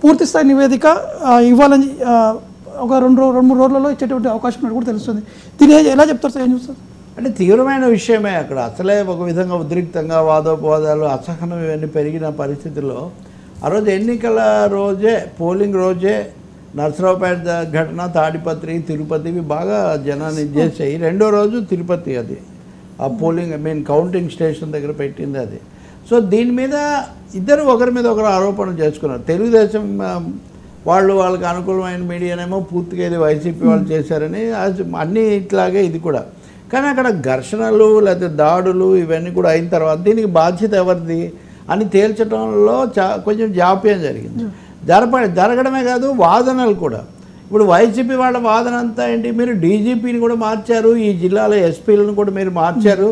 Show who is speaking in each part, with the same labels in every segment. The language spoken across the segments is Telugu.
Speaker 1: పూర్తి స్థాయి నివేదిక ఇవ్వాలని ఒక 2-3 రోజులలో ఇచ్చేటువంటి అవకాశం ఉన్నట్టు కూడా తెలుస్తుంది. దీని ఎలా చెప్తారు సార్, ఏం చూస్తారు?
Speaker 2: అంటే తీవ్రమైన విషయమే. అక్కడ అసలే ఒక విధంగా ఉద్రిక్తంగా వాదోపవాదాలు అసహనం ఇవన్నీ పెరిగిన పరిస్థితుల్లో ఆ రోజు ఎన్నికల రోజే, పోలింగ్ రోజే నర్సరావుపేట ఘటన, తాడిపత్రి, తిరుపతి ఇవి బాగా జనాన్ని చేసాయి. రెండో రోజు తిరుపతి, అది ఆ పోలింగ్ కౌంటింగ్ స్టేషన్ దగ్గర పెట్టింది అది. సో దీని మీద ఇద్దరు ఒకరి మీద ఒకరు ఆరోపణలు చేసుకున్నారు. తెలుగుదేశం వాళ్ళకి అనుకూలమైన మీడియానేమో పూర్తిగా ఇది వైసీపీ వాళ్ళు చేశారని, అన్నీ ఇట్లాగే ఇది కూడా. కానీ అక్కడ ఘర్షణలు లేకపోతే దాడులు ఇవన్నీ కూడా అయిన తర్వాత దీనికి బాధ్యత ఎవరిది అని తేల్చడంలో కొంచెం జాప్యం జరిగింది. జరగడమే కాదు, వాదనలు కూడా. ఇప్పుడు వైసీపీ వాళ్ళ వాదన అంతా ఏంటి, మీరు డీజీపీని కూడా మార్చారు, ఈ జిల్లాలో ఎస్పీలను కూడా మీరు మార్చారు,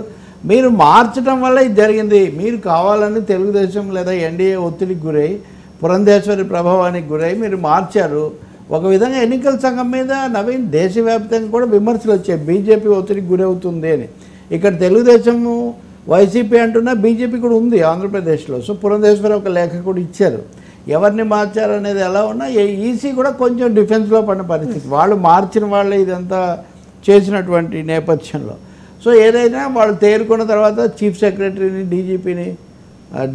Speaker 2: మీరు మార్చడం వల్ల ఇది జరిగింది, మీరు కావాలని తెలుగుదేశం లేదా ఎన్డీఏ ఒత్తిడికి గురై, పురంధేశ్వరి ప్రభావానికి గురై మీరు మార్చారు. ఒక విధంగా ఎన్నికల సంఘం మీద నవీన్ దేశవ్యాప్తంగా కూడా విమర్శలు వచ్చాయి, బీజేపీ ఒత్తిడికి గురవుతుంది అని. ఇక్కడ తెలుగుదేశము వైసీపీ అంటున్నా బీజేపీ కూడా ఉంది ఆంధ్రప్రదేశ్లో. సో పురంధేశ్వరి ఒక లేఖ కూడా ఇచ్చారు. ఎవరిని మార్చారు అనేది ఎలా ఉన్నా ఈసీ కూడా కొంచెం డిఫెన్స్లో పడిన పరిస్థితి, వాళ్ళు మార్చిన వాళ్ళే ఇదంతా చేసినటువంటి నేపథ్యంలో. సో ఏదైనా వాళ్ళు తేరుకున్న తర్వాత చీఫ్ సెక్రటరీని, డీజీపీని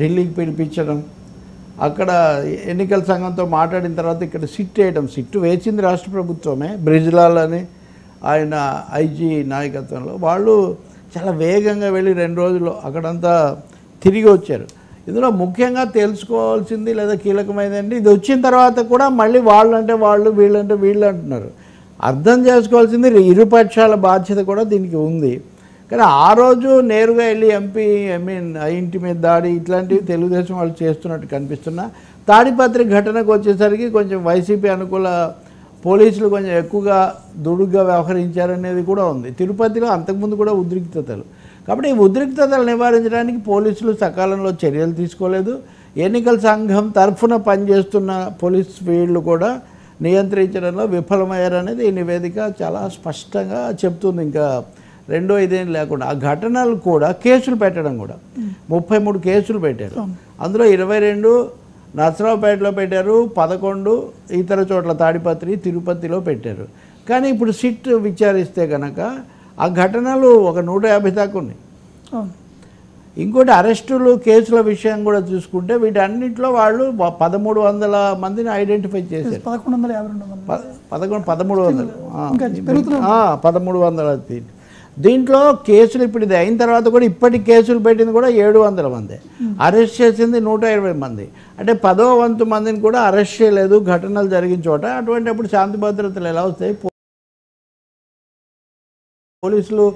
Speaker 2: ఢిల్లీకి పిలిపించడం, అక్కడ ఎన్నికల సంఘంతో మాట్లాడిన తర్వాత ఇక్కడ సిట్ వేయడం. సిట్టు వేసింది రాష్ట్ర ప్రభుత్వమే, బ్రిజ్లాల్ అని ఆయన ఐజీ నాయకత్వంలో. వాళ్ళు చాలా వేగంగా వెళ్ళి 2 రోజుల్లో అక్కడంతా తిరిగి వచ్చారు. ఇందులో ముఖ్యంగా తెలుసుకోవాల్సింది లేదా కీలకమైనది, ఇది వచ్చిన తర్వాత కూడా మళ్ళీ వాళ్ళంటే వాళ్ళు, వీళ్ళంటే వీళ్ళు అంటున్నారు. అర్థం చేసుకోవాల్సింది ఇరుపక్షాల బాధ్యత కూడా దీనికి ఉంది. కానీ ఆ రోజు నేరుగా వెళ్ళి ఎంపీ ఇంటి మీద దాడి ఇట్లాంటివి తెలుగుదేశం వాళ్ళు చేస్తున్నట్టు కనిపిస్తున్నా, తాడిపత్రి ఘటనకు వచ్చేసరికి కొంచెం వైసీపీ అనుకూల పోలీసులు కొంచెం ఎక్కువగా దుడుగ్గా వ్యవహరించారనేది కూడా ఉంది. తిరుపతిలో అంతకుముందు కూడా ఉద్రిక్తతలు. కాబట్టి ఈ ఉద్రిక్తతలు నివారించడానికి పోలీసులు సకాలంలో చర్యలు తీసుకోలేదు. ఎన్నికల సంఘం తరఫున పనిచేస్తున్న పోలీస్ వీళ్ళు కూడా నియంత్రించడంలో విఫలమయ్యారనేది ఈ నివేదిక చాలా స్పష్టంగా చెప్తుంది. ఇంకా రెండో ఇదేం లేకుండా ఆ ఘటనలు కూడా కేసులు పెట్టడం కూడా 33 కేసులు పెట్టారు. అందులో 22 నర్సరావుపేటలో పెట్టారు, 11 ఇతర చోట్ల తాడిపత్రి, తిరుపతిలో పెట్టారు. కానీ ఇప్పుడు సిట్ విచారిస్తే కనుక ఆ ఘటనలు ఒక 150 దాకా ఉన్నాయి. ఇంకోటి అరెస్టులు, కేసుల విషయం కూడా చూసుకుంటే వీటన్నింటిలో వాళ్ళు 1300 మందిని ఐడెంటిఫై చేశారు. 1300 దీంట్లో కేసులు ఇప్పుడు ఇది అయిన తర్వాత కూడా ఇప్పటి కేసులు పెట్టింది కూడా 700 మంది, అరెస్ట్ చేసింది 120 మంది. అంటే 10వ వంతు మందిని కూడా అరెస్ట్ చేయలేదు ఘటనలు జరిగిన చోట. అటువంటిప్పుడు శాంతి భద్రతలు ఎలా వస్తాయి? పోలీసులు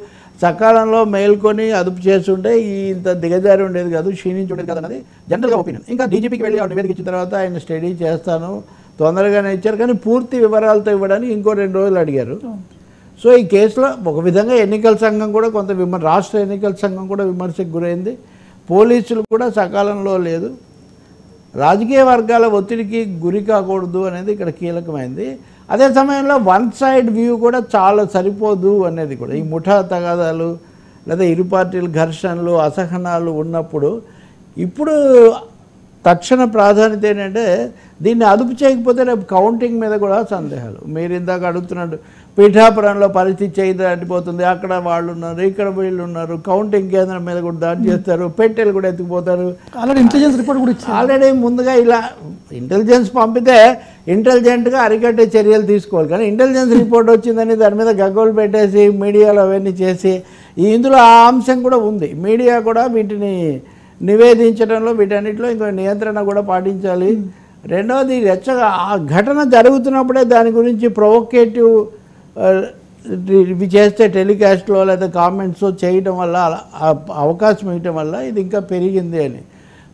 Speaker 2: సకాలంలో మేల్కొని అదుపు చేస్తుంటే ఇంత దిగజారి ఉండేది కాదు, క్షీణించి ఉండేది కాదు అన్నది జనరల్గా ఒపీనియన్. ఇంకా డీజీపీకి వెళ్ళి నివేదిక ఇచ్చిన తర్వాత ఆయన స్టడీ చేస్తాను తొందరగానే ఇచ్చారు, కానీ పూర్తి వివరాలతో ఇవ్వడానికి ఇంకో 2 రోజులు అడిగారు. సో ఈ కేసులో ఒక విధంగా ఎన్నికల సంఘం కూడా కొంత రాష్ట్ర ఎన్నికల సంఘం కూడా విమర్శకు గురైంది. పోలీసులు కూడా సకాలంలో లేదు. రాజకీయ వర్గాల ఒత్తిడికి గురి కాకూడదు అనేది ఇక్కడ కీలకమైంది. అదే సమయంలో వన్ సైడ్ వ్యూ కూడా చాలా సరిపోదు అనేది కూడా. ఈ ముఠా తగాదాలు లేదా ఇరు పార్టీల ఘర్షణలు, అసహనాలు ఉన్నప్పుడు ఇప్పుడు తక్షణ ప్రాధాన్యత ఏంటంటే దీన్ని అదుపు చేయకపోతే రేపు కౌంటింగ్ మీద కూడా సందేహాలు. మీరు ఇందాక అడుగుతున్నట్టు పీఠాపురంలో పరిస్థితి చేయి దాటిపోతుంది, అక్కడ వాళ్ళు ఉన్నారు, ఇక్కడ వీళ్ళు ఉన్నారు, కౌంటింగ్ కేంద్రం మీద కూడా దాడి చేస్తారు, పెట్టెలు కూడా ఎత్తుకుపోతారు.
Speaker 1: ఆల్రెడీ ఇంటెలిజెన్స్ రిపోర్ట్ కూడా ఇచ్చారు.
Speaker 2: ఆల్రెడీ ముందుగా ఇలా ఇంటెలిజెన్స్ పంపితే ఇంటెలిజెంట్గా అరికట్టే చర్యలు తీసుకోవాలి. కానీ ఇంటెలిజెన్స్ రిపోర్ట్ వచ్చిందని దాని మీద గగ్గోలు పెట్టేసి మీడియాలో అవన్నీ చేసి ఇందులో ఆ అంశం కూడా ఉంది. మీడియా కూడా వీటిని నివేదించడంలో వీటన్నిటిలో ఇంకో నియంత్రణ కూడా పాటించాలి. రెండవది రెచ్చగా ఆ ఘటన జరుగుతున్నప్పుడే దాని గురించి ప్రొవోకేటివ్ ఇవి చేస్తే టెలికాస్ట్లో లేదా కామెంట్స్ చేయడం వల్ల అవకాశం ఇవ్వటం వల్ల ఇది ఇంకా పెరిగింది అని.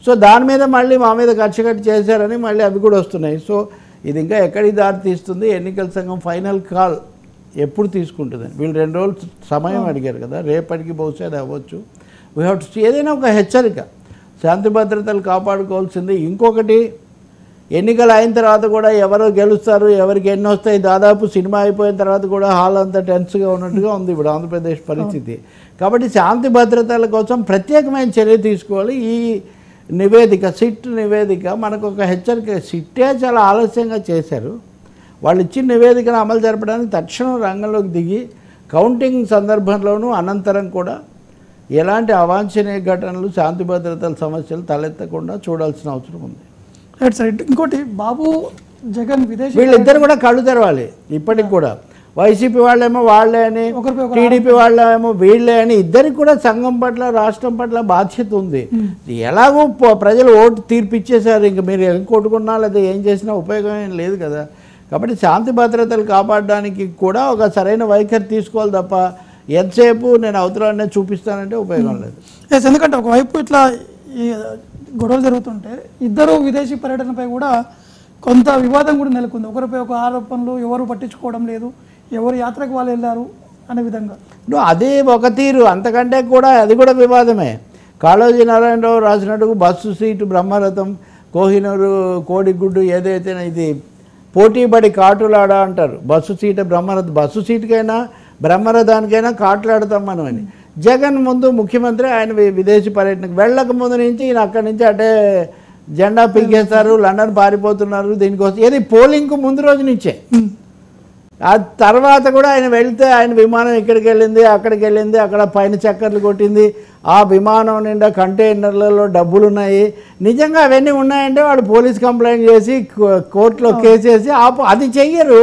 Speaker 2: సో దాని మీద మళ్ళీ మా మీద కక్షకట్టి చేశారని మళ్ళీ అవి కూడా వస్తున్నాయి. సో ఇది ఇంకా ఎక్కడికి దారి తీస్తుంది? ఎన్నికల సంఘం ఫైనల్ కాల్ ఎప్పుడు తీసుకుంటుందని వీళ్ళు 2 రోజులు సమయం అడిగారు కదా, రేపటికి బహుశా అది అవ్వచ్చు. We have to see. ఏదైనా ఒక హెచ్చరిక, శాంతి భద్రతలు కాపాడుకోవాల్సింది. ఇంకొకటి, ఎన్నికలు అయిన తర్వాత కూడా ఎవరు గెలుస్తారు, ఎవరికి ఎన్ని వస్తాయి, దాదాపు సినిమా అయిపోయిన తర్వాత కూడా హాల్ అంతా టెన్స్గా ఉన్నట్టుగా ఉంది ఇప్పుడు ఆంధ్రప్రదేశ్ పరిస్థితి. కాబట్టి శాంతి భద్రతల కోసం ప్రత్యేకమైన చర్య తీసుకోవాలి. ఈ నివేదిక, సిట్ నివేదిక మనకు ఒక హెచ్చరిక. సిట్టే చాలా ఆలస్యంగా చేశారు. వాళ్ళు ఇచ్చిన నివేదికను అమలు జరపడానికి తక్షణం రంగంలోకి దిగి కౌంటింగ్ సందర్భంలోనూ అనంతరం కూడా ఎలాంటి అవాంఛనీయ ఘటనలు, శాంతి భద్రతల సమస్యలు తలెత్తకుండా చూడాల్సిన అవసరం ఉంది.
Speaker 1: Right sir. ఇంకోటి బాబు జగన్ విదేశీ
Speaker 2: వీళ్ళిద్దరు కూడా కళ్ళు తెరవాలి. ఇప్పటికి కూడా వైసీపీ వాళ్ళేమో వాళ్ళే అని, టీడీపీ వాళ్ళేమో వీళ్ళే అని, ఇద్దరికి కూడా సంఘం పట్ల, రాష్ట్రం పట్ల బాధ్యత ఉంది. ఎలాగో ప్రజలు ఓటు తీర్పు ఇచ్చేశారు, ఇంక మీరు ఏం కొట్టుకున్నా లేదా ఏం చేసినా ఉపయోగం ఏం లేదు కదా. కాబట్టి శాంతి భద్రతలు కాపాడడానికి కూడా ఒక సరైన వైఖరి తీసుకోవాలి తప్ప ఎంతసేపు నేను అవతరాన్ని చూపిస్తానంటే ఉపయోగం లేదు.
Speaker 1: ఎందుకంటే ఒకవైపు ఇట్లా ఈ గొడవలు జరుగుతుంటే ఇద్దరు విదేశీ పర్యటనపై కూడా కొంత వివాదం కూడా నెలకొంది. ఒకరిపై ఒక ఆరోపణలు, ఎవరు పట్టించుకోవడం లేదు, ఎవరు యాత్రకు వాళ్ళు వెళ్ళారు అనే విధంగా.
Speaker 2: అది ఒక తీరు, అంతకంటే కూడా అది కూడా వివాదమే. కాళోజీ నారాయణరావు రాసినట్టుకు బస్సు సీటు బ్రహ్మరథం, కోహినూరు కోడిగుడ్డు ఏదైతే ఇది పోటీపడి కాటులాడ అంటారు. బస్సు సీటు బ్రహ్మరథం, బస్సు సీటుకైనా బ్రహ్మరథానికైనా కాటులాడతాం మనం అని. జగన్ ముందు ముఖ్యమంత్రి, ఆయన విదేశీ పర్యటనకు వెళ్ళక ముందు నుంచి ఈయన అక్కడి నుంచి అటే జెండా పీకేస్తారు, లండన్ పారిపోతున్నారు దీనికోసం. ఏది పోలింగ్కు ముందు రోజు నుంచే. ఆ తర్వాత కూడా ఆయన వెళ్తే ఆయన విమానం ఇక్కడికి వెళ్ళింది, అక్కడికి వెళ్ళింది, అక్కడ పైన చక్కర్లు కొట్టింది. ఆ విమానం నిండా కంటైనర్లలో డబ్బులు ఉన్నాయి. నిజంగా అవన్నీ ఉన్నాయంటే వాడు పోలీస్ కంప్లైంట్ చేసి కోర్టులో కేసు వేసి అది చెయ్యరు.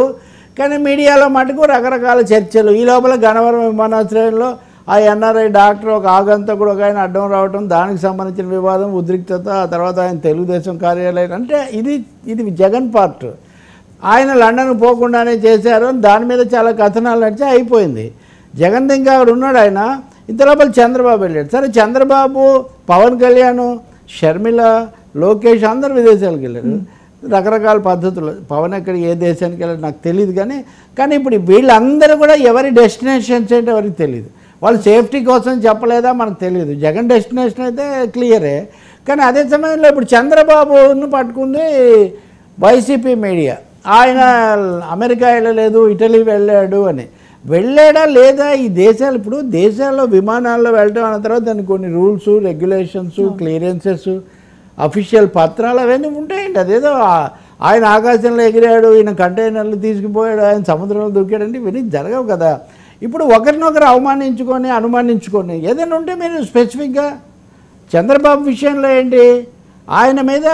Speaker 2: కానీ మీడియాలో మటుకు రకరకాల చర్చలు. ఈ లోపల గన్నవరం విమానాశ్రయంలో ఆ ఎన్ఆర్ఐ డాక్టర్ ఒక ఆగంతకుడు ఒక ఆయన అడ్డం రావడం, దానికి సంబంధించిన వివాదం, ఉద్రిక్తత. ఆ తర్వాత ఆయన తెలుగుదేశం కార్యాలయం అంటే ఇది జగన్ పార్ట్. ఆయన లండన్ పోకుండానే చేశారు అని దాని మీద చాలా కథనాలు నడిచి అయిపోయింది. జగన్ ఇంకా అక్కడ ఉన్నాడు. ఆయన ఇంత లోపల చంద్రబాబు వెళ్ళాడు. సరే, చంద్రబాబు, పవన్ కళ్యాణ్, షర్మిల, లోకేష్ అందరు విదేశాలకు వెళ్ళారు రకరకాల పద్ధతులు. పవన్ ఎక్కడికి ఏ దేశానికి వెళ్ళారు నాకు తెలియదు. కానీ ఇప్పుడు వీళ్ళందరూ కూడా ఎవరి డెస్టినేషన్స్ ఏంటో ఎవరికి తెలియదు. వాళ్ళు సేఫ్టీ కోసం చెప్పలేదా మనకు తెలియదు. జగన్ డెస్టినేషన్ అయితే క్లియరే. కానీ అదే సమయంలో ఇప్పుడు చంద్రబాబును పట్టుకుంది వైసీపీ మీడియా. ఆయన అమెరికా వెళ్ళలేదు, ఇటలీ వెళ్ళాడు అని. వెళ్ళాడా లేదా ఈ దేశాలు? ఇప్పుడు దేశాల్లో విమానాల్లో వెళ్ళడం అన్న తర్వాత దానికి కొన్ని రూల్స్, రెగ్యులేషన్స్, క్లియరెన్సెస్, అఫీషియల్ పత్రాలు అవన్నీ ఉంటాయండి. అదేదో ఆయన ఆకాశంలో ఎగిరాడు, ఈయన కంటైనర్లు తీసుకుపోయాడు, ఆయన సముద్రంలో దూకాడంటే ఇవన్నీ జరగవు కదా. ఇప్పుడు ఒకరినొకరు అవమానించుకొని, అనుమానించుకొని ఏదైనా ఉంటే మీరు స్పెసిఫిక్గా చంద్రబాబు విషయంలో ఏంటి, ఆయన మీద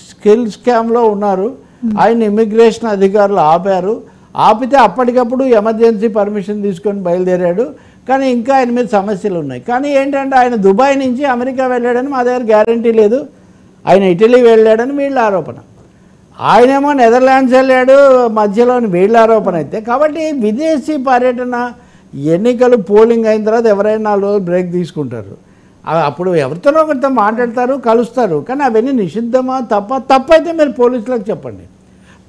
Speaker 2: స్కిల్ స్కామ్లో ఉన్నారు, ఆయన ఇమిగ్రేషన్ అధికారులు ఆపారు. ఆపితే అప్పటికప్పుడు ఎమర్జెన్సీ పర్మిషన్ తీసుకొని బయలుదేరాడు. కానీ ఇంకా ఆయన మీద సమస్యలు ఉన్నాయి. కానీ ఏంటంటే ఆయన దుబాయ్ నుంచి అమెరికా వెళ్ళాడని మా దగ్గర గ్యారంటీ లేదు, ఆయన ఇటలీ వెళ్ళాడని వీళ్ళ ఆరోపణ. ఆయనేమో నెదర్లాండ్స్ వెళ్ళాడు మధ్యలోని వీళ్ళ ఆరోపణ అయితే. కాబట్టి విదేశీ పర్యటన, ఎన్నికలు పోలింగ్ అయిన తర్వాత ఎవరైనా 4 రోజులు బ్రేక్ తీసుకుంటారు. అప్పుడు ఎవరితోనో ఒకరితో మాట్లాడతారు, కలుస్తారు. కానీ అవన్నీ నిషిద్ధమా, తప్పైతే మీరు పోలీసులకు చెప్పండి.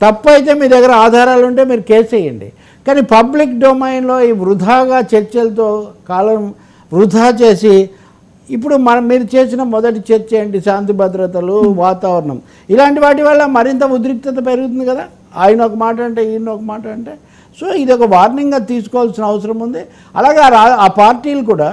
Speaker 2: తప్పైతే మీ దగ్గర ఆధారాలు ఉంటే మీరు కేసు వేయండి. కానీ పబ్లిక్ డొమైన్లో ఈ వృధాగా చర్చలతో కాలం వృధా చేసి ఇప్పుడు మీరు చేసిన మొదటి చర్చ ఏంటి, శాంతి భద్రతలు, వాతావరణం, ఇలాంటి వాటి వల్ల మరింత ఉద్రిక్తత పెరుగుతుంది కదా. ఆయన ఒక మాట అంటే ఈయన ఒక మాట అంటే. సో ఇది ఒక వార్నింగ్గా తీసుకోవాల్సిన అవసరం ఉంది. అలాగే ఆ పార్టీలు కూడా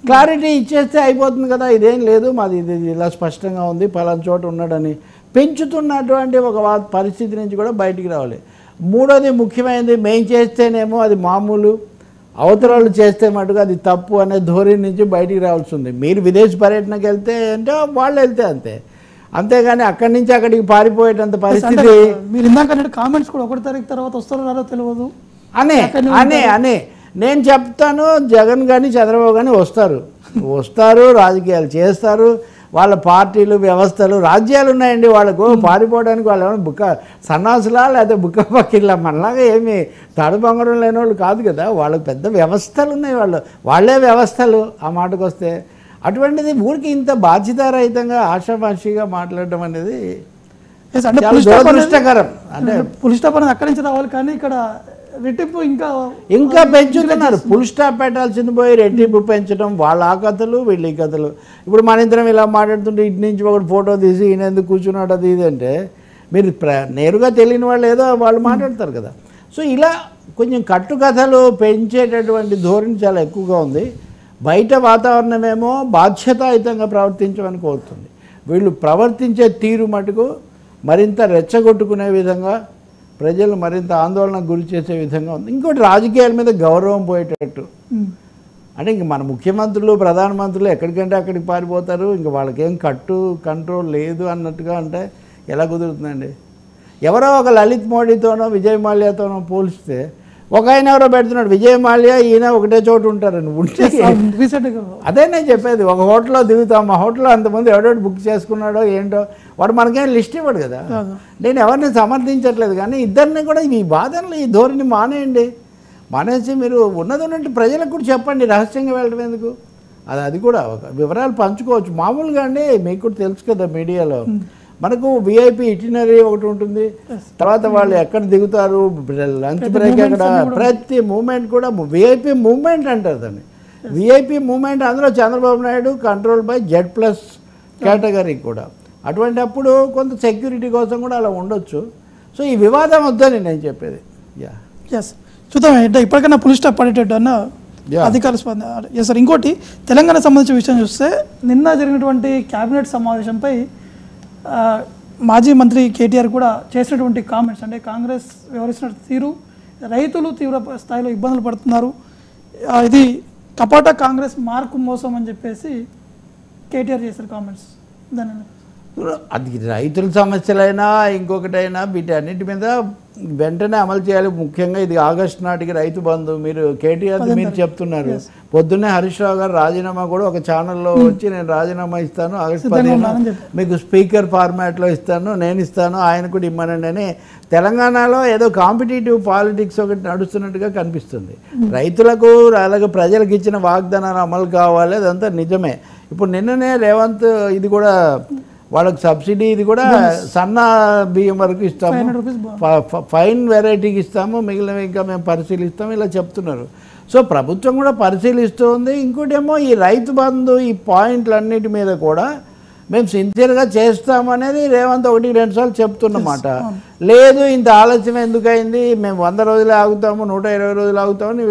Speaker 2: క్లారిటీ ఇచ్చేస్తే అయిపోతుంది కదా. ఇదేం లేదు, మాది ఇది ఇలా స్పష్టంగా ఉంది, పలానా చోట ఉన్నాడని. పెంచుతున్నటువంటి ఒక పరిస్థితి నుంచి కూడా బయటికి రావాలి. మూడోది ముఖ్యమైనది, మేం చేస్తేనేమో అది మామూలు, అవతరాలు చేస్తే మటుకు అది తప్పు అనే ధోరణి నుంచి బయటికి రావాల్సి ఉంది. మీరు విదేశీ పర్యటనకు వెళ్తే అంటే వాళ్ళు వెళ్తే అంతే, అంతేగాని అక్కడి నుంచి అక్కడికి పారిపోయేటంత పరిస్థితి.
Speaker 1: మీరు ఇందాక కామెంట్స్ కూడా 1 తారీఖు తర్వాత వస్తారో రాదో తెలియదు
Speaker 2: అనే నేను చెప్తాను. జగన్ కానీ చంద్రబాబు కానీ వస్తారు, రాజకీయాలు చేస్తారు. వాళ్ళ పార్టీలు, వ్యవస్థలు, రాజ్యాలు ఉన్నాయండి వాళ్ళకు. పారిపోవడానికి వాళ్ళు ఏమైనా సన్నాసులా లేదా బుక్క పక్కిళ్ళ మనలాగా ఏమి తాడు బంగారం లేని వాళ్ళు కాదు కదా. వాళ్ళకి పెద్ద వ్యవస్థలు ఉన్నాయి, వాళ్ళే వ్యవస్థలు ఆ మాటకు వస్తే. అటువంటిది ఊరికి ఇంత బాధ్యతారహితంగా ఆశాభాషిగా మాట్లాడడం అనేది దురదృష్టకరం. అంటే
Speaker 1: పులి స్టాప్ అనేది అక్కడి నుంచి రావాలి, కానీ ఇక్కడ రెట్టింపు ఇంకా
Speaker 2: పెంచుతున్నారు. ఫుల్ స్టాప్ పెట్టాల్సింది పోయి రెట్టింపు పెంచడం. వాళ్ళ ఆ కథలు, వీళ్ళ ఈ కథలు. ఇప్పుడు మన ఇద్దరం ఇలా మాట్లాడుతుంటే ఇటు నుంచి ఒకటి ఫోటో తీసి ఈయన ఎందుకు కూర్చున్నాడు అది ఇది అంటే మీరు నేరుగా తెలియని వాళ్ళు ఏదో వాళ్ళు మాట్లాడతారు కదా. సో ఇలా కొంచెం కట్టుకథలు పెంచేటటువంటి ధోరణి చాలా ఎక్కువగా ఉంది. బయట వాతావరణమేమో బాధ్యతాయుతంగా ప్రవర్తించమని కోరుతుంది. వీళ్ళు ప్రవర్తించే తీరు మటుకు మరింత రెచ్చగొట్టుకునే విధంగా, ప్రజలు మరింత ఆందోళనకు గురి చేసే విధంగా ఉంది. ఇంకోటి, రాజకీయాల మీద గౌరవం పోయేటట్టు. అంటే ఇంక మన ముఖ్యమంత్రులు, ప్రధానమంత్రులు ఎక్కడికంటే అక్కడికి పారిపోతారు, ఇంక వాళ్ళకేం కంట్రోల్ లేదు అన్నట్టుగా అంటే ఎలా కుదురుతుందండి? ఎవరో ఒక లలిత్ మోడీతోనో విజయ్ మాల్యాతోనో పోలిస్తే ఒక ఆయన ఎవరో పెడుతున్నాడు, విజయ్ మాల్యా ఈయన ఒకటే చోటు ఉంటారని ఉంటే అదే నేను చెప్పేది. ఒక హోటల్లో దిగుతాం, ఆ హోటల్లో అంతమంది ఎవడో బుక్ చేసుకున్నాడో ఏంటో, వాడు మనకేం లిస్ట్ ఇవ్వడు కదా. నేను ఎవరిని సమర్థించట్లేదు, కానీ ఇద్దరిని కూడా ఈ బాధనలు, ఈ ధోరణి మానేసి మీరు ఉన్నట్టు ప్రజలకు కూడా చెప్పండి. రహస్యంగా వెళ్ళడం ఎందుకు? అది కూడా ఒక వివరాలు పంచుకోవచ్చు మామూలుగా అండి. మీకు కూడా తెలుసు కదా, మీడియాలో మనకు విఐపి ఇటినరీ ఒకటి ఉంటుంది, తర్వాత వాళ్ళు ఎక్కడ దిగుతారు, లంచ్ బ్రేక్ ఎక్కడ, ప్రతి మూమెంట్ కూడా విఐపి మూమెంట్ అంటారు దాన్ని. విఐపి మూమెంట్ అందులో Chandrababu Naidu control by Z+ category కూడా. అటువంటి అప్పుడు కొంత సెక్యూరిటీ కోసం కూడా అలా ఉండొచ్చు. సో ఈ వివాదం వద్దని నేను చెప్పేది.
Speaker 1: ఎస్, చూద్దాం ఇప్పటికైనా పులి స్టాప్ పడేటట్టు అన్న అధికారుల స్పందన. ఎస్ సార్, ఇంకోటి తెలంగాణ సంబంధించిన విషయం చూస్తే నిన్న జరిగినటువంటి క్యాబినెట్ సమావేశంపై మాజీ మంత్రి కేటీఆర్ కూడా చేసినటువంటి కామెంట్స్, అంటే కాంగ్రెస్ వ్యవహరిస్తున్న తీరు, రైతులు తీవ్ర స్థాయిలో ఇబ్బందులు పడుతున్నారు, ఇది కపాట కాంగ్రెస్ మార్కు మోసం అని చెప్పేసి కేటీఆర్ చేశారు కామెంట్స్. దాని
Speaker 2: అది రైతుల సమస్యలైనా ఇంకొకటైనా వీటన్నిటి మీద వెంటనే అమలు చేయాలి. ముఖ్యంగా ఇది ఆగస్టు నాటికి రైతు బంధు మీరు కేటీఆర్ మీరు చెప్తున్నారు. పొద్దున్నే హరీష్ రావు గారు రాజీనామా కూడా ఒక ఛానల్లో వచ్చి నేను రాజీనామా ఇస్తాను ఆగస్టు 15 మీకు స్పీకర్ ఫార్మాట్లో ఇస్తాను, నేను ఇస్తాను, ఆయన కూడా ఇమ్మనండి అని తెలంగాణలో ఏదో కాంపిటేటివ్ పాలిటిక్స్ ఒకటి నడుస్తున్నట్టుగా కనిపిస్తుంది. రైతులకు అలాగే ప్రజలకు ఇచ్చిన వాగ్దానాలు అమలు కావాలి, అదంతా నిజమే. ఇప్పుడు నిన్ననే రేవంత్ ఇది కూడా వాళ్ళకి సబ్సిడీ, ఇది కూడా సన్న బియ్యం వరకు ఇస్తాము, ఫైన్ వెరైటీకి ఇస్తాము, మిగిలినవి ఇంకా మేము పరిశీలిస్తాము, ఇలా చెప్తున్నారు. సో ప్రభుత్వం కూడా పరిశీలిస్తూ ఉంది. ఇంకోటేమో ఈ రైతు బంధు, ఈ పాయింట్లన్నిటి మీద కూడా మేము సిన్సియర్గా చేస్తామనేది రేవంత్ 1-2 సార్లు చెప్తున్నమాట. లేదు ఇంత ఆలస్యం ఎందుకైంది, మేము 100 రోజులే ఆగుతాము, 120 రోజులు ఆగుతామని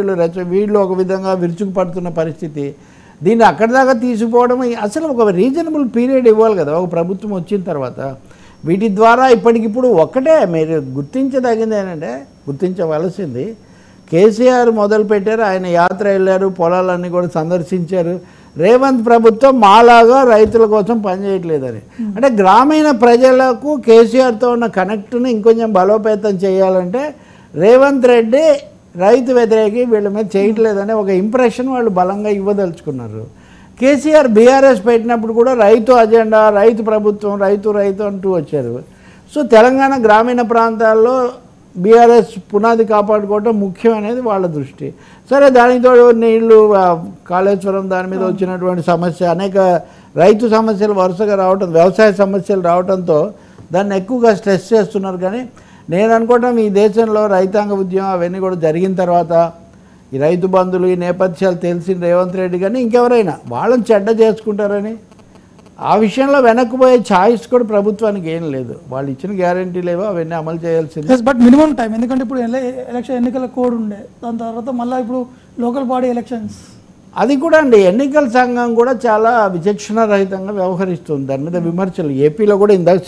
Speaker 2: వీళ్ళు ఒక విధంగా విరుచుకుపడుతున్న పరిస్థితి. దీన్ని అక్కడి దాకా తీసుకుపోవడం, అసలు ఒక రీజనబుల్ పీరియడ్ ఇవ్వాలి కదా ఒక ప్రభుత్వం వచ్చిన తర్వాత. వీటి ద్వారా ఇప్పటికిప్పుడు ఒక్కటే మీరు గుర్తించదగింది ఏంటంటే, గుర్తించవలసింది, కేసీఆర్ మొదలుపెట్టారు, ఆయన యాత్ర వెళ్ళారు, పొలాలన్నీ కూడా సందర్శించారు. రేవంత్ ప్రభుత్వం మాలాగా రైతుల కోసం పనిచేయట్లేదని, అంటే గ్రామీణ ప్రజలకు కేసీఆర్తో ఉన్న కనెక్ట్ని ఇంకొంచెం బలోపేతం చేయాలంటే రేవంత్ రెడ్డి రైతు వ్యతిరేకి వీళ్ళ మీద చేయట్లేదనే ఒక ఇంప్రెషన్ వాళ్ళు బలంగా ఇవ్వదలుచుకున్నారు. కేసీఆర్ బీఆర్ఎస్ పెట్టినప్పుడు కూడా రైతు అజెండా, రైతు ప్రభుత్వం, రైతు అంటూ వచ్చారు. సో తెలంగాణ గ్రామీణ ప్రాంతాల్లో బీఆర్ఎస్ పునాది కాపాడుకోవటం ముఖ్యం అనేది వాళ్ళ దృష్టి. సరే, దానితో నీళ్లు, కాళేశ్వరం దాని మీద వచ్చినటువంటి సమస్య, అనేక రైతు సమస్యలు వరుసగా రావటం, వ్యవసాయ సమస్యలు రావడంతో దాన్ని ఎక్కువగా స్ట్రెస్ చేస్తున్నారు. కానీ నేను అనుకోవటం ఈ దేశంలో రైతాంగ ఉద్యమం అవన్నీ కూడా జరిగిన తర్వాత ఈ రైతు బంధులు, ఈ నేపథ్యాలు తెలిసిన రేవంత్ రెడ్డి కానీ ఇంకెవరైనా వాళ్ళని చెడ్డ చేసుకుంటారని, ఆ విషయంలో వెనక్కిపోయే ఛాయిస్ కూడా ప్రభుత్వానికి ఏం లేదు. వాళ్ళు ఇచ్చిన గ్యారంటీలేవో అవన్నీ అమలు చేయాల్సింది.
Speaker 1: బట్ మినిమం టైం, ఎందుకంటే ఇప్పుడు ఎన్నికల కోడ్ ఉండే, దాని తర్వాత మళ్ళీ ఇప్పుడు లోకల్ బాడీ ఎలక్షన్స్,
Speaker 2: అది కూడా అండి. ఎన్నికల సంఘం కూడా చాలా విచక్షణ రహితంగా వ్యవహరిస్తుంది. దాని మీద విమర్శలు ఏపీలో కూడా ఇందాక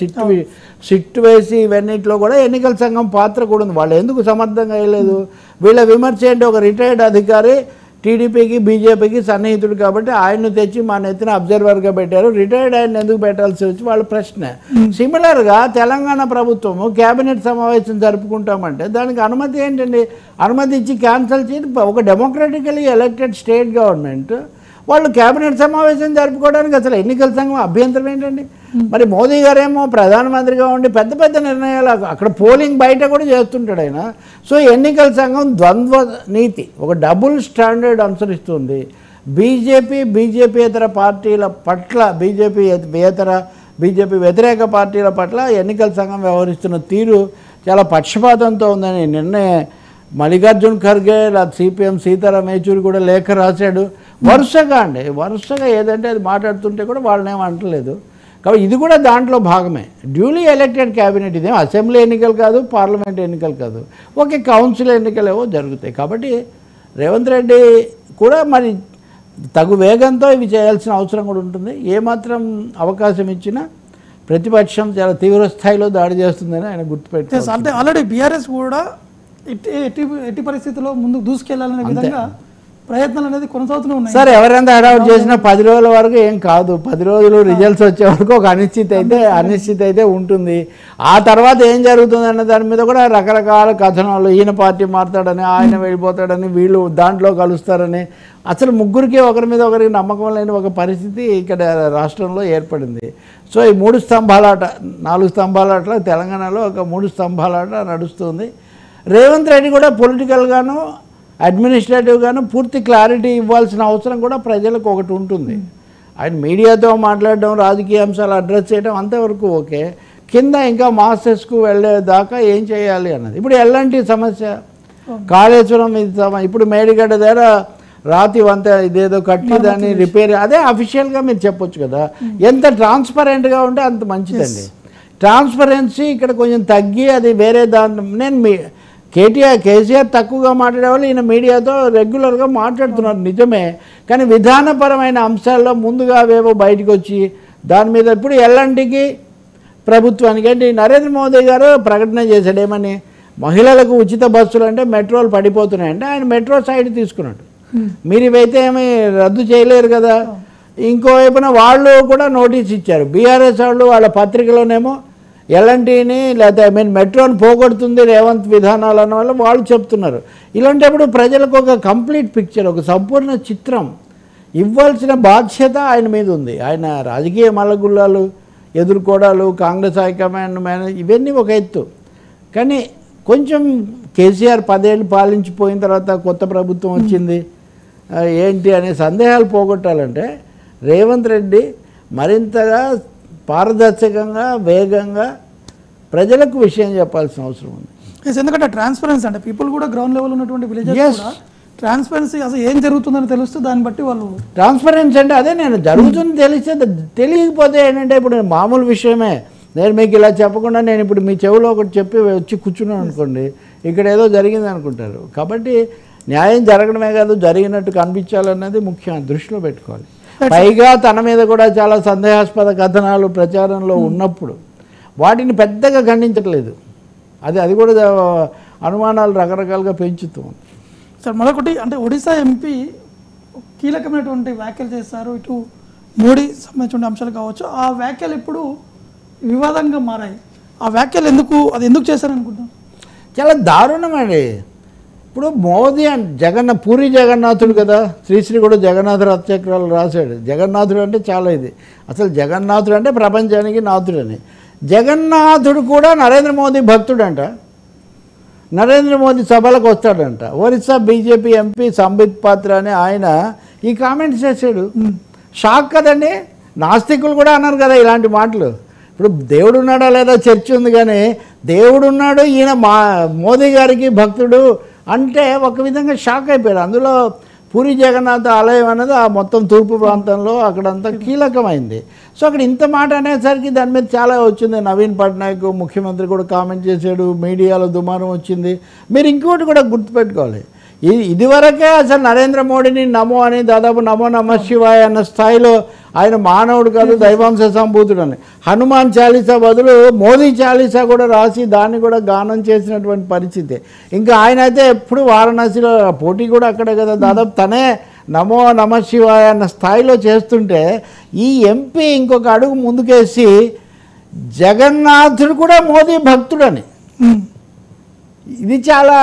Speaker 2: సిట్ వేసి ఇవన్నింటిలో కూడా ఎన్నికల సంఘం పాత్ర కూడా ఉంది. వాళ్ళు ఎందుకు సమర్థంగా వేయలేదు? వీళ్ళ విమర్శ ఏంటి, ఒక రిటైర్డ్ అధికారి టీడీపీకి బీజేపీకి సన్నిహితుడు కాబట్టి ఆయన్ను తెచ్చి మా నెత్తిన అబ్జర్వర్గా పెట్టారు, రిటైర్డ్ ఆయన ఎందుకు పెట్టాల్సి వచ్చి వాళ్ళ ప్రశ్న. సిమిలర్గా తెలంగాణ ప్రభుత్వము క్యాబినెట్ సమావేశం జరుపుకుంటామంటే దానికి అనుమతి ఏంటండి? అనుమతి ఇచ్చి క్యాన్సిల్ చేసి ఒక డెమోక్రటికలీ ఎలక్టెడ్ స్టేట్ గవర్నమెంట్ వాళ్ళు క్యాబినెట్ సమావేశం జరుపుకోవడానికి అసలు ఎన్నికల సంఘం అభ్యంతరం ఏంటండి? మరి మోదీ గారేమో ప్రధానమంత్రిగా ఉండి పెద్ద పెద్ద నిర్ణయాలు అక్కడ పోలింగ్ బయట కూడా చేస్తుంటాడు ఆయన. సో ఎన్నికల సంఘం ద్వంద్వ నీతి, ఒక డబుల్ స్టాండర్డ్ అనుసరిస్తుంది. బీజేపీయేతర పార్టీల పట్ల, బీజేపీ వ్యతిరేక పార్టీల పట్ల ఎన్నికల సంఘం వ్యవహరిస్తున్న తీరు చాలా పక్షపాతంతో ఉందని నిన్నే మల్లికార్జున్ ఖర్గే, సిపిఎం సీతారాం యేచూరి కూడా లేఖ రాశాడు. వరుసగా ఏదంటే అది మాట్లాడుతుంటే కూడా వాళ్ళని ఏం అంటలేదు. కాబట్టి ఇది కూడా దాంట్లో భాగమే. డ్యూలీ ఎలక్టెడ్ క్యాబినెట్, ఇదేం అసెంబ్లీ ఎన్నికలు కాదు, పార్లమెంట్ ఎన్నికలు కాదు, ఒకే కౌన్సిల్ ఎన్నికలు ఏవో జరుగుతాయి. కాబట్టి రేవంత్ రెడ్డి కూడా మరి తగు వేగంతో ఇవి చేయాల్సిన అవసరం కూడా ఉంటుంది. ఏమాత్రం అవకాశం ఇచ్చినా ప్రతిపక్షం చాలా తీవ్ర స్థాయిలో దాడి చేస్తుందని ఆయన గుర్తుపెట్టారు.
Speaker 1: అంటే ఆల్రెడీ బీఆర్ఎస్ కూడా ఎట్టి పరిస్థితుల్లో ముందుకు దూసుకెళ్లాలనే విధంగా ప్రయత్నాలు అనేది కొనసాగుతూనే ఉన్నాయి.
Speaker 2: సార్ ఎవరైనా అడౌట్ చేసినా 10 రోజుల వరకు ఏం కాదు, 10 రోజులు రిజల్ట్స్ వచ్చే వరకు ఒక అనిశ్చితి అయితే ఉంటుంది. ఆ తర్వాత ఏం జరుగుతుంది అన్న దాని మీద కూడా రకరకాల కథనాలు, ఈయన పార్టీ మారుతాడని, ఆయన వెళ్ళిపోతాడని, వీళ్ళు దాంట్లో కలుస్తారని, అసలు ముగ్గురికి ఒకరి మీద ఒకరికి నమ్మకం లేని ఒక పరిస్థితి ఇక్కడ రాష్ట్రంలో ఏర్పడింది. సో ఈ 3 స్తంభాలాట 4 స్తంభాలాటలో తెలంగాణలో ఒక 3 స్తంభాలాట నడుస్తుంది. రేవంత్ రెడ్డి కూడా పొలిటికల్గాను అడ్మినిస్ట్రేటివ్గాను పూర్తి క్లారిటీ ఇవ్వాల్సిన అవసరం కూడా ప్రజలకు ఒకటి ఉంటుంది. ఆయన మీడియాతో మాట్లాడడం, రాజకీయ అంశాలు అడ్రస్ చేయడం అంతవరకు ఓకే, కింద ఇంకా మాస్టర్స్కు వెళ్ళేదాకా ఏం చేయాలి అన్నది. ఇప్పుడు ఎలాంటి సమస్య, కాళేశ్వరం ఇప్పుడు మేడిగడ్డ దగ్గర రాతి వంత ఇదేదో కట్టి దాన్ని రిపేర్, అదే అఫీషియల్గా మీరు చెప్పొచ్చు కదా. ఎంత ట్రాన్స్పరెంట్గా ఉంటే అంత మంచిదండి. ట్రాన్స్పరెన్సీ ఇక్కడ కొంచెం తగ్గి అది వేరే నేను కేసీఆర్ తక్కువగా మాట్లాడేవాళ్ళు, ఈయన మీడియాతో రెగ్యులర్గా మాట్లాడుతున్నారు నిజమే, కానీ విధానపరమైన అంశాల్లో ముందుగా అవేవో బయటకు వచ్చి దాని మీద ఇప్పుడు ఎల్ఎన్టీకి ప్రభుత్వానికి అంటే నరేంద్ర మోదీ గారు ప్రకటన చేశాడు ఏమని, మహిళలకు ఉచిత బస్సులు అంటే మెట్రోలు పడిపోతున్నాయంటే ఆయన మెట్రో సైడ్ తీసుకున్నాడు. మీరు ఇవైతే ఏమీ రద్దు చేయలేరు కదా. ఇంకోవైపున వాళ్ళు కూడా నోటీస్ ఇచ్చారు, బీఆర్ఎస్ వాళ్ళు వాళ్ళ పత్రికలోనేమో ఎల్ఎన్టీని లేకపోతే మెట్రోని పోగొడుతుంది రేవంత్ విధానాలు అన్న వాళ్ళు చెప్తున్నారు. ఇలాంటప్పుడు ప్రజలకు ఒక కంప్లీట్ పిక్చర్, ఒక సంపూర్ణ చిత్రం ఇవ్వాల్సిన బాధ్యత ఆయన మీద ఉంది. ఆయన రాజకీయ మల్లగుల్లాలు ఎదుర్కోవడాలు, కాంగ్రెస్ హైకమాండ్ ఇవన్నీ ఒక ఎత్తు, కానీ కొంచెం కేసీఆర్ 10 ఏళ్ళు పాలించిపోయిన తర్వాత కొత్త ప్రభుత్వం వచ్చింది ఏంటి అనే సందేహాలు పోగొట్టాలంటే రేవంత్ రెడ్డి మరింతగా పారదర్శకంగా వేగంగా ప్రజలకు విషయం చెప్పాల్సిన అవసరం ఉంది.
Speaker 1: ఎందుకంటే ట్రాన్స్పరెన్సీ అంటే పీపుల్ కూడా గ్రౌండ్ లెవెల్ ఉన్నటువంటి విలేజెస్ కూడా ట్రాన్స్పరెన్సీ అసలు ఏం జరుగుతుందని తెలుస్తే దాన్ని బట్టి వాళ్ళు
Speaker 2: ట్రాన్స్పరెన్సీ అంటే అదే నేను జరుగుతుంది తెలిస్తే, తెలియకపోతే ఏంటంటే ఇప్పుడు మామూలు విషయమే నేను మీకు ఇలా చెప్పకుండా నేను ఇప్పుడు మీ చెవిలో ఒకటి చెప్పి వచ్చి కూర్చున్నాను అనుకోండి, ఇక్కడ ఏదో జరిగింది అనుకుంటారు. కాబట్టి న్యాయం జరగడమే కాదు జరిగినట్టు కనిపించాలన్నది ముఖ్యం, దృష్టిలో పెట్టుకోవాలి. పైగా తన మీద కూడా చాలా సందేహాస్పద కథనాలు ప్రచారంలో ఉన్నప్పుడు వాటిని పెద్దగా ఖండించట్లేదు, అది కూడా అనుమానాలు రకరకాలుగా పెంచుతుంది.
Speaker 1: సార్ మరొకటి అంటే ఒడిశా ఎంపీ కీలకమైనటువంటి వ్యాఖ్యలు చేస్తారు, ఇటు మోడీ సంబంధించిన అంశాలు కావచ్చు, ఆ వ్యాఖ్యలు ఇప్పుడు వివాదంగా మారాయి. ఆ వ్యాఖ్యలు ఎందుకు చేశారనుకుంటున్నాను?
Speaker 2: చాలా దారుణమండి. ఇప్పుడు మోదీ పూరి జగన్నాథుడు కదా, శ్రీశ్రీ కూడా జగన్నాథ రథచక్రాలు రాశాడు. జగన్నాథుడు అంటే చాలా ఇది, అసలు జగన్నాథుడు అంటే ప్రపంచానికి నాథుడు అని. జగన్నాథుడు కూడా నరేంద్ర మోదీ భక్తుడంట, నరేంద్ర మోదీ సభలకు వస్తాడంట. ఒరిస్సా బీజేపీ ఎంపీ సంబిత్ పాత్ర అని ఆయన ఈ కామెంట్స్ చేశాడు. షాక్ కదండి, నాస్తికులు కూడా అన్నారు కదా ఇలాంటి మాటలు. ఇప్పుడు దేవుడు ఉన్నాడా లేదా చర్చ ఉంది, కానీ దేవుడున్నాడు ఈయన మోదీ గారికి భక్తుడు అంటే ఒక విధంగా షాక్ అయిపోయాడు. అందులో పూరి జగన్నాథ ఆలయం అనేది ఆ మొత్తం తూర్పు ప్రాంతంలో అక్కడంతా కీలకమైంది. సో అక్కడ ఇంత మాట అనేసరికి దాని మీద చాలా వచ్చింది. నవీన్ పట్నాయక్ ముఖ్యమంత్రి కూడా కామెంట్ చేశాడు, మీడియాలో దుమారం వచ్చింది. మీరు ఇంకోటి కూడా గుర్తుపెట్టుకోవాలి, ఇదివరకే అసలు నరేంద్ర మోడీని నమో అని దాదాపు నమో నమ శివాయ అన్న స్థాయిలో ఆయన మానవుడు కాదు దైవాంశ సంభూతుడు అని హనుమాన్ చాలీసా బదులు మోదీ చాలీసా కూడా రాసి దాన్ని కూడా గానం చేసినటువంటి పరిస్థితి. ఇంకా ఆయన అయితే ఎప్పుడు వారణాసిలో పోటీ కూడా అక్కడే కదా, దాదాపు తనే నమో నమ శివాయ అన్న స్థాయిలో చేస్తుంటే ఈ ఎంపీ ఇంకొక అడుగు ముందుకేసి జగన్నాథుడు కూడా మోదీ భక్తుడని, ఇది చాలా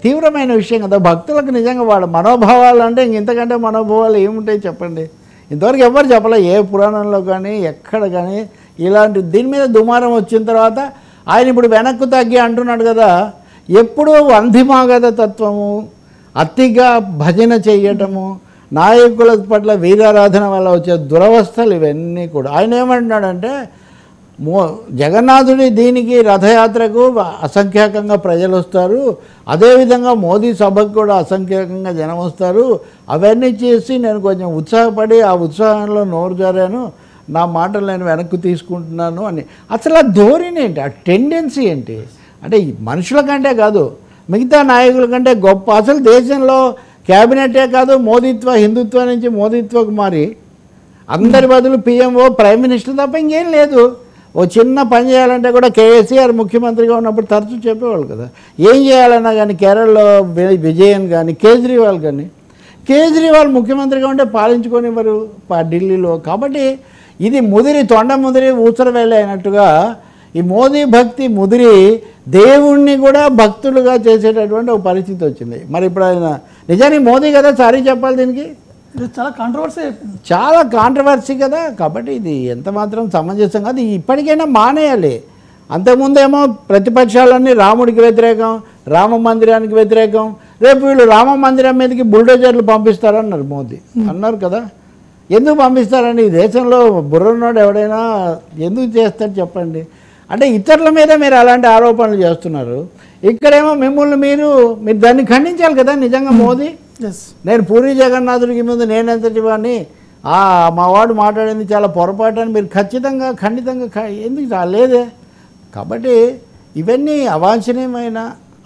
Speaker 2: తీవ్రమైన విషయం కదా. భక్తులకు నిజంగా వాళ్ళ మనోభావాలు అంటే ఇంతకంటే మనోభావాలు ఏముంటాయి చెప్పండి. ఇంతవరకు ఎవరు చెప్పలే, ఏ పురాణంలో కానీ ఎక్కడ కానీ ఇలాంటి దీని మీద దుమారం వచ్చిన తర్వాత ఆయన ఇప్పుడు వెనక్కు తగ్గి అంటున్నాడు కదా. ఎప్పుడూ వంధిమాగత తత్వము, అతిగా భజన చేయటము, నాయకుల పట్ల వీరారాధన వల్ల వచ్చే దురవస్థలు ఇవన్నీ కూడా. ఆయన ఏమంటున్నాడంటే జగన్నాథుడి దీనికి రథయాత్రకు అసంఖ్యాకంగా ప్రజలు వస్తారు, అదేవిధంగా మోదీ సభకు కూడా అసంఖ్యాకంగా జనం వస్తారు, అవన్నీ చేసి నేను కొంచెం ఉత్సాహపడి ఆ ఉత్సాహంలో నోరు జారాను, నా మాటలు నేను వెనక్కు తీసుకుంటున్నాను అని. అసలు ఆ ధోరణి ఏంటి, ఆ టెండెన్సీ ఏంటి అంటే మనుషుల కంటే కాదు మిగతా నాయకుల కంటే గొప్ప. అసలు దేశంలో క్యాబినెటే కాదు మోదీత్వ హిందుత్వ నుంచి మోదీత్వకు మారి అందరి బదులు పిఎంఓ ప్రైమ్ మినిస్టర్ తప్ప ఇంకేం లేదు. ఓ చిన్న పని చేయాలంటే కూడా కేసీఆర్ ముఖ్యమంత్రిగా ఉన్నప్పుడు తరచూ చెప్పేవాళ్ళు కదా. ఏం చేయాలన్నా కానీ కేరళలో విజయన్ కానీ కేజ్రీవాల్ ముఖ్యమంత్రిగా ఉంటే పాలించుకొనివ్వరు ఢిల్లీలో. కాబట్టి ఇది ముదిరి తొండ ముదిరి ఊసర వెళ్ళి అయినట్టుగా ఈ మోదీ భక్తి ముదిరి దేవుణ్ణి కూడా భక్తులుగా చేసేటటువంటి ఒక పరిస్థితి వచ్చింది. మరి ఇప్పుడు ఆయన నిజానికి మోదీ కదా సారీ చెప్పాలి, దీనికి
Speaker 1: చాలా కాంట్రవర్సీ అయిపోయింది,
Speaker 2: చాలా కాంట్రవర్సీ కదా. కాబట్టి ఇది ఎంత మాత్రం సమంజసం కాదు, ఇప్పటికైనా మానేయాలి. అంతకుముందేమో ప్రతిపక్షాలన్నీ రాముడికి వ్యతిరేకం, రామ మందిరానికి వ్యతిరేకం, రేపు వీళ్ళు రామ మందిరం మీదకి బుల్డోజర్లు పంపిస్తారన్నారు మోదీ అన్నారు కదా. ఎందుకు పంపిస్తారండి? ఈ దేశంలో బుర్రన్నోడు ఎవడైనా ఎందుకు చేస్తాడు చెప్పండి. అంటే ఇతరుల మీద మీరు అలాంటి ఆరోపణలు చేస్తున్నారు, ఇక్కడేమో మిమ్మల్ని మీరు దాన్ని ఖండించాలి కదా నిజంగా మోదీ. నేను పూరి జగన్నాథుడికి ముందు నేనెంతటి వాడిని, మా వాడు మాట్లాడింది చాలా పొరపాటు అని మీరు ఖండితంగా ఎందుకు లేదే. కాబట్టి ఇవన్నీ అవాంఛనీయమైన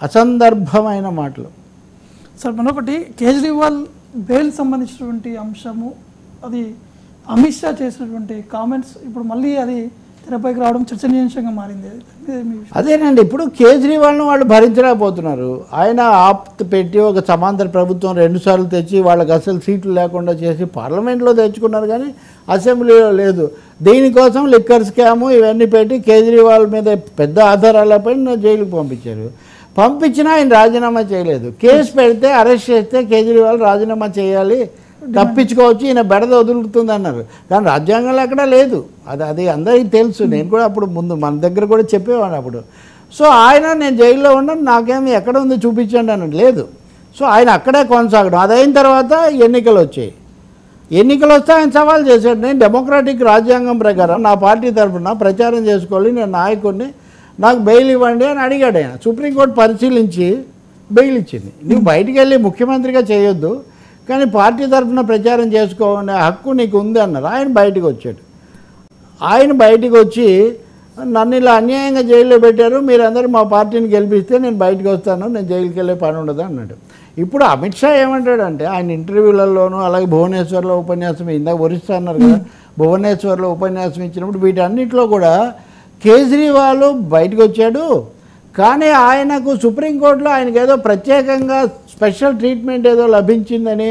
Speaker 2: అసందర్భమైన మాటలు.
Speaker 1: సార్ మరొకటి, కేజ్రీవాల్ బెయిల్ సంబంధించినటువంటి అంశము, అది అమిత్ షా చేసినటువంటి కామెంట్స్ ఇప్పుడు మళ్ళీ అది తెరపైకి రావడం చర్చనీయాంశంగా మారింది.
Speaker 2: అదేనండి, ఇప్పుడు కేజ్రీవాల్ను వాళ్ళు భరించలేకపోతున్నారు. ఆయన పెట్టి ఒక సమాంతర ప్రభుత్వం 2 సార్లు తెచ్చి వాళ్ళకి అసలు సీట్లు లేకుండా చేసి పార్లమెంట్లో తెచ్చుకున్నారు కానీ అసెంబ్లీలో లేదు. దీనికోసం లిక్కర్ స్కాము ఇవన్నీ పెట్టి కేజ్రీవాల్ మీద పెద్ద ఆధారాలపై జైలుకు పంపించినా ఆయన రాజీనామా చేయలేదు. కేసు పెడితే అరెస్ట్ చేస్తే కేజ్రీవాల్ రాజీనామా చేయాలి, తప్పించుకోవచ్చు, ఈయన బెడద వదులుతుంది అన్నారు. కానీ రాజ్యాంగంలో ఎక్కడా లేదు, అది అందరికీ తెలుసు. నేను కూడా అప్పుడు ముందు మన దగ్గర కూడా చెప్పేవాడు అప్పుడు. సో ఆయన నేను జైల్లో ఉన్నాను, నాకేమి ఎక్కడ ఉంది చూపించండి అన్నది లేదు. సో ఆయన అక్కడే కొనసాగడం. అదైన తర్వాత ఎన్నికలు వస్తే ఆయన సవాల్ చేశాడు, నేను డెమోక్రాటిక్ రాజ్యాంగం ప్రకారం నా పార్టీ తరఫున ప్రచారం చేసుకోవాలి, నేను నాయకుడిని, నాకు బెయిల్ ఇవ్వండి అని అడిగాడు ఆయన. సుప్రీంకోర్టు పరిశీలించి బెయిల్ ఇచ్చింది. నువ్వు బయటికి వెళ్ళి ముఖ్యమంత్రిగా చేయొద్దు, కానీ పార్టీ తరఫున ప్రచారం చేసుకోవాలనే హక్కు నీకు ఉంది అన్నారు. ఆయన బయటికి వచ్చి నన్ను ఇలా అన్యాయంగా జైల్లో పెట్టారు, మీరందరూ మా పార్టీని గెలిపిస్తే నేను బయటకు వస్తాను, నేను జైలుకి వెళ్ళే పని ఉండదు అన్నాడు. ఇప్పుడు అమిత్ షా ఏమంటాడంటే ఆయన ఇంటర్వ్యూలలోనూ అలాగే భువనేశ్వర్లో ఉపన్యాసం, ఇందాక ఒరిస్సా అన్నారు కదా, భువనేశ్వర్లో ఉపన్యాసం ఇచ్చినప్పుడు వీటన్నిటిలో కూడా కేజ్రీవాల్ బయటకు వచ్చాడు, కానీ ఆయనకు సుప్రీంకోర్టులో ఆయనకు ఏదో ప్రత్యేకంగా స్పెషల్ ట్రీట్మెంట్ ఏదో లభించిందని,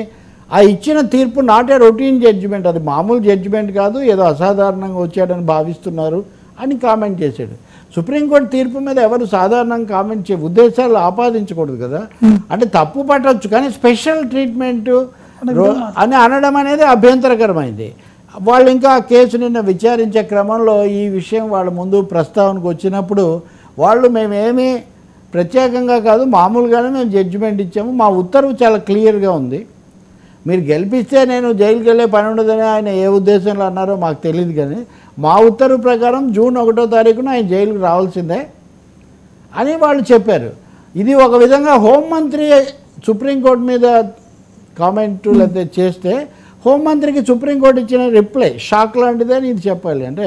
Speaker 2: ఆ ఇచ్చిన తీర్పు నాట్ ఏ రొటీన్ జడ్జిమెంట్, అది మామూలు జడ్జిమెంట్ కాదు, ఏదో అసాధారణంగా వచ్చాడని భావిస్తున్నారు అని కామెంట్ చేశాడు. సుప్రీంకోర్టు తీర్పు మీద ఎవరు సాధారణంగా కామెంట్ ఉద్దేశాలు ఆపాదించకూడదు కదా. అంటే తప్పు పట్టవచ్చు, కానీ స్పెషల్ ట్రీట్మెంట్ అని అనడం అనేది అభ్యంతరకరమైంది. వాళ్ళు ఇంకా ఆ కేసు నిన్న విచారించే క్రమంలో ఈ విషయం వాళ్ళ ముందు ప్రస్తావనకు వచ్చినప్పుడు వాళ్ళు మేమేమీ ప్రత్యేకంగా కాదు, మామూలుగానే మేము జడ్జిమెంట్ ఇచ్చాము, మా ఉత్తర్వు చాలా క్లియర్గా ఉంది, మీరు గెలిపిస్తే నేను జైలుకి వెళ్ళే పని ఉండదని ఆయన ఏ ఉద్దేశంలో అన్నారో మాకు తెలియదు, కానీ మా ఉత్తర్వు ప్రకారం జూన్ 1వ తారీఖున ఆయన జైలుకి రావాల్సిందే అని వాళ్ళు చెప్పారు. ఇది ఒక విధంగా హోంమంత్రి సుప్రీంకోర్టు మీద కామెంట్ లేకపోతే చేస్తే హోంమంత్రికి సుప్రీంకోర్టు ఇచ్చిన రిప్లై షాక్ లాంటిదే అని ఇది చెప్పాలి. అంటే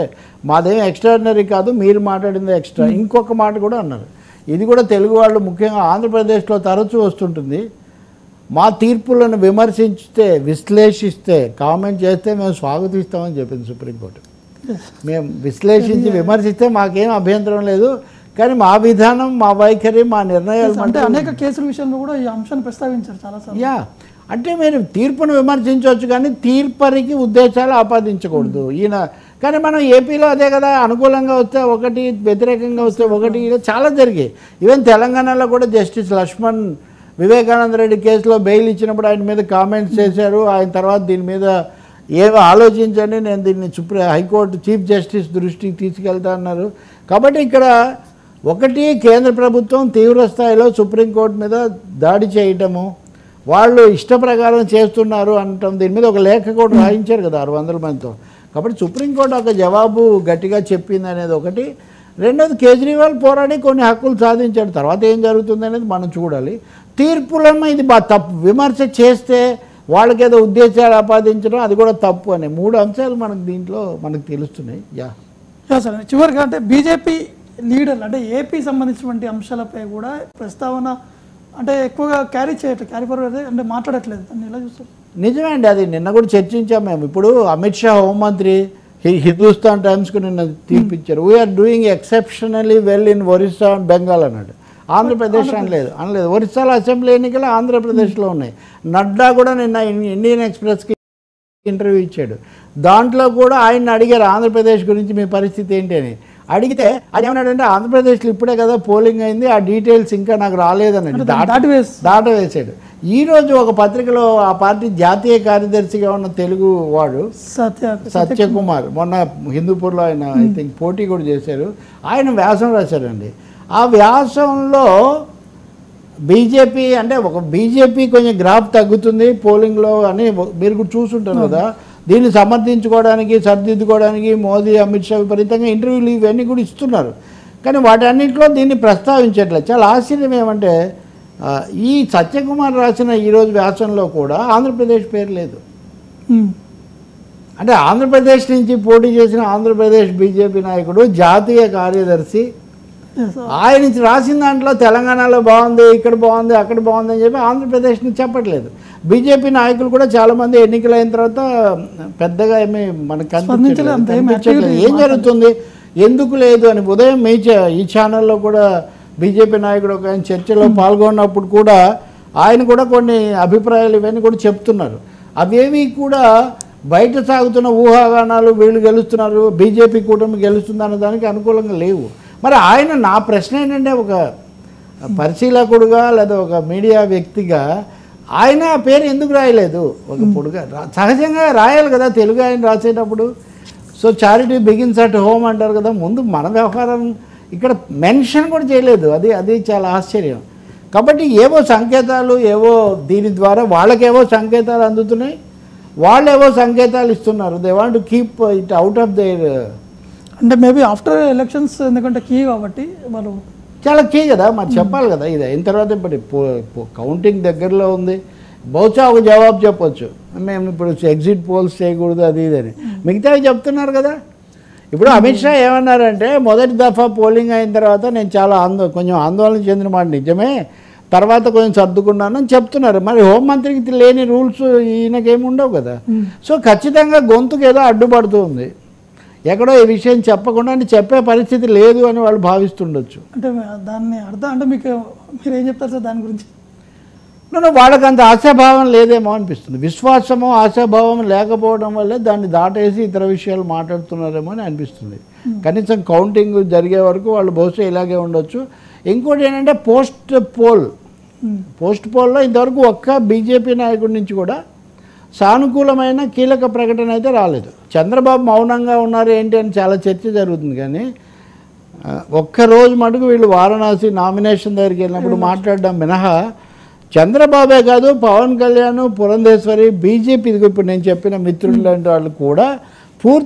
Speaker 2: మాదేం ఎక్స్ట్రాడినరీ కాదు, మీరు మాట్లాడింది ఎక్స్ట్రా. ఇంకొక మాట కూడా అన్నారు, ఇది కూడా తెలుగు వాళ్ళు ముఖ్యంగా ఆంధ్రప్రదేశ్లో తరచూ వస్తుంటుంది, మా తీర్పులను విశ్లేషిస్తే కామెంట్ చేస్తే మేము స్వాగతిస్తామని చెప్పింది సుప్రీంకోర్టు. మేము విశ్లేషించి విమర్శిస్తే మాకేం అభ్యంతరం లేదు, కానీ మా విధానం, మా వైఖరి, మా నిర్ణయాలు
Speaker 1: అంటే అనేక కేసుల విషయంలో కూడా ఈ అంశాన్ని ప్రస్తావించారు చాలాసార్లు.
Speaker 2: అంటే మీరు తీర్పును విమర్శించవచ్చు కానీ తీర్పరికి ఉద్దేశాలు ఆపాదించకూడదు ఈయన. కానీ మనం ఏపీలో అదే కదా, అనుకూలంగా వస్తే ఒకటి, వ్యతిరేకంగా వస్తే ఒకటి, చాలా జరిగాయి. ఈవెన్ తెలంగాణలో కూడా జస్టిస్ లక్ష్మణ్ వివేకానంద రెడ్డి కేసులో బెయిల్ ఇచ్చినప్పుడు ఆయన మీద కామెంట్స్ చేశారు. ఆయన తర్వాత దీని మీద ఏమో ఆలోచించండి, నేను దీన్ని హైకోర్టు చీఫ్ జస్టిస్ దృష్టికి తీసుకెళ్తా అన్నారు. కాబట్టి ఇక్కడ ఒకటి, కేంద్ర ప్రభుత్వం తీవ్ర స్థాయిలో సుప్రీంకోర్టు మీద దాడి చేయటము, వాళ్ళు ఇష్ట ప్రకారం చేస్తున్నారు అనటం, దీని మీద ఒక లేఖ కూడా రాయించారు కదా 600 మందితో. కాబట్టి సుప్రీంకోర్టు ఒక జవాబు గట్టిగా చెప్పింది అనేది ఒకటి. రెండోది, కేజ్రీవాల్ పోరాడి కొన్ని హక్కులు సాధించాడు, తర్వాత ఏం జరుగుతుంది అనేది మనం చూడాలి. తీర్పులమ్మ ఇది తప్పు, విమర్శ చేస్తే వాళ్ళకేదో ఉద్దేశాలు ఆపాదించడం అది కూడా తప్పు అనే 3 అంశాలు మనకు దీంట్లో మనకు తెలుస్తున్నాయి.
Speaker 1: సార్ చివరిగా అంటే బీజేపీ లీడర్లు అంటే ఏపీ సంబంధించినటువంటి అంశాలపై కూడా ప్రస్తావన అంటే ఎక్కువగా క్యారీ చేయట్లేదు, క్యారీ ఫార్వర్డ్ అంటే మాట్లాడట్లేదు, దాన్ని ఎలా చూస్తారు?
Speaker 2: నిజమే అండి, అది నిన్న కూడా చర్చించాం మేము. ఇప్పుడు అమిత్ షా హోంమంత్రి హిందుస్థాన్ టైమ్స్కు నిన్న తీర్పిచ్చారు, we're doing exceptionally well in Orissa and Bengal అన్నాడు. ఆంధ్రప్రదేశ్ అనలేదు. ఒరిస్సాలో అసెంబ్లీ ఎన్నికలు ఆంధ్రప్రదేశ్లో ఉన్నాయి. నడ్డా కూడా నిన్న ఇండియన్ ఎక్స్ప్రెస్కి ఇంటర్వ్యూ ఇచ్చాడు. దాంట్లో కూడా ఆయన అడిగారు ఆంధ్రప్రదేశ్ గురించి మీ పరిస్థితి ఏంటి అని. అడిగితే అది ఏమన్నాడంటే ఆంధ్రప్రదేశ్లో ఇప్పుడే కదా పోలింగ్ అయింది, ఆ డీటెయిల్స్ ఇంకా నాకు రాలేదన్నాడు. దాటవేశాడు. ఈరోజు ఒక పత్రికలో ఆ పార్టీ జాతీయ కార్యదర్శిగా ఉన్న తెలుగు వాడు సత్యకుమార్, మొన్న హిందూపూర్లో ఆయన ఐ థింక్ పోటీ కూడా చేశారు, ఆయన వ్యాసం రాశారండి. ఆ వ్యాసంలో బీజేపీ అంటే ఒక బీజేపీ కొంచెం గ్రాఫ్ తగ్గుతుంది పోలింగ్లో అని మీరు కూడా చూసుంటారు కదా, దీన్ని సమర్థించుకోవడానికి సరిదిద్దుకోవడానికి మోదీ అమిత్ షా విపరీతంగా ఇంటర్వ్యూలు ఇవన్నీ కూడా ఇస్తున్నారు. కానీ వాటన్నింటిలో దీన్ని ప్రస్తావించట్లేదు. చాలా ఆశ్చర్యం ఏమంటే ఈ సత్యకుమార్ రాసిన ఈరోజు వ్యాసంలో కూడా ఆంధ్రప్రదేశ్ పేరు లేదు. అంటే ఆంధ్రప్రదేశ్ నుంచి పోటీ చేసిన ఆంధ్రప్రదేశ్ బీజేపీ నాయకుడు జాతీయ కార్యదర్శి ఆయన రాసిన దాంట్లో తెలంగాణలో బాగుంది, ఇక్కడ బాగుంది, అక్కడ బాగుంది అని చెప్పి ఆంధ్రప్రదేశ్ని చెప్పట్లేదు. బీజేపీ నాయకులు కూడా చాలామంది ఎన్నికలైన తర్వాత పెద్దగా ఏమీ మనకు కనిపించట్లేదు. ఏం జరుగుతుంది, ఎందుకు లేదు అని. ఉదయం ఈ ఛానల్లో కూడా బీజేపీ నాయకుడు ఒక ఆయన చర్చలో పాల్గొన్నప్పుడు కూడా ఆయన కూడా కొన్ని అభిప్రాయాలు ఇవన్నీ కూడా చెప్తున్నారు. అవేవి కూడా బయట సాగుతున్న ఊహాగానాలు వీళ్ళు గెలుస్తున్నారు, బీజేపీ కూటమి గెలుస్తుంది అన్న దానికి అనుకూలంగా లేవు. మరి ఆయన, నా ప్రశ్న ఏంటంటే ఒక పరిశీలకుడుగా లేదా ఒక మీడియా వ్యక్తిగా ఆయన ఆ పేరు ఎందుకు రాయలేదు? ఒక పొడుగా సహజంగా రాయాలి కదా తెలుగు ఆయన రాసేటప్పుడు. So charity begins at home అంటారు కదా, ముందు మన వ్యవహారం ఇక్కడ మెన్షన్ కూడా చేయలేదు. అది చాలా ఆశ్చర్యం. కాబట్టి ఏవో సంకేతాలు, ఏవో దీని ద్వారా వాళ్ళకేవో సంకేతాలు అందుతున్నాయి, వాళ్ళు ఏవో సంకేతాలు ఇస్తున్నారు. They want to keep it out of their.
Speaker 1: అంటే మేబీ ఆఫ్టర్ ఎలక్షన్స్, ఎందుకంటే కీ కాబట్టి వాళ్ళు
Speaker 2: చాలా కీ కదా, మరి చెప్పాలి కదా. ఇది అయిన తర్వాత ఇప్పుడు కౌంటింగ్ దగ్గరలో ఉంది, బహుశా ఒక జవాబు చెప్పొచ్చు, మేము ఇప్పుడు ఎగ్జిట్ పోల్స్ చేయకూడదు అది ఇదని. మిగతావి చెప్తున్నారు కదా. ఇప్పుడు అమిత్ షా ఏమన్నారంటే మొదటి దఫా పోలింగ్ అయిన తర్వాత నేను చాలా కొంచెం ఆందోళన చెందిన మాట నిజమే, తర్వాత కొంచెం సర్దుకున్నాను అని చెప్తున్నారు. మరి హోంమంత్రికి లేని రూల్స్ ఈయనకేమి ఉండవు కదా. సో ఖచ్చితంగా గొంతుకు ఏదో అడ్డుపడుతుంది, ఎక్కడో ఈ విషయం చెప్పకుండా చెప్పే పరిస్థితి లేదు అని వాళ్ళు భావిస్తుండొచ్చు.
Speaker 1: అంటే దాన్ని అర్థం అంటే మీరు ఏం చెప్తారు సార్ దాని గురించి?
Speaker 2: వాళ్ళకి అంత ఆశాభావం లేదేమో అనిపిస్తుంది. విశ్వాసము ఆశాభావం లేకపోవడం వల్లే దాన్ని దాటేసి ఇతర విషయాలు మాట్లాడుతున్నారేమో అని అనిపిస్తుంది. కనీసం కౌంటింగ్ జరిగే వరకు వాళ్ళు బహుశా ఇలాగే ఉండొచ్చు. ఇంకోటి ఏంటంటే పోస్ట్ పోల్లో ఇంతవరకు ఒక్క బీజేపీ నాయకుడి నుంచి కూడా సానుకూలమైన కీలక ప్రకటన అయితే రాలేదు. చంద్రబాబు మౌనంగా ఉన్నారు ఏంటి అని చాలా చర్చ జరుగుతుంది. కానీ ఒక్కరోజు మటుకు వీళ్ళు వారణాసి నామినేషన్ దగ్గరికి వెళ్ళినప్పుడు మాట్లాడడం మినహా చంద్రబాబే కాదు, పవన్ కళ్యాణ్, పురంధేశ్వరి, బీజేపీ ఇప్పుడు నేను చెప్పిన మిత్రులు లాంటి వాళ్ళు కూడా పూర్తి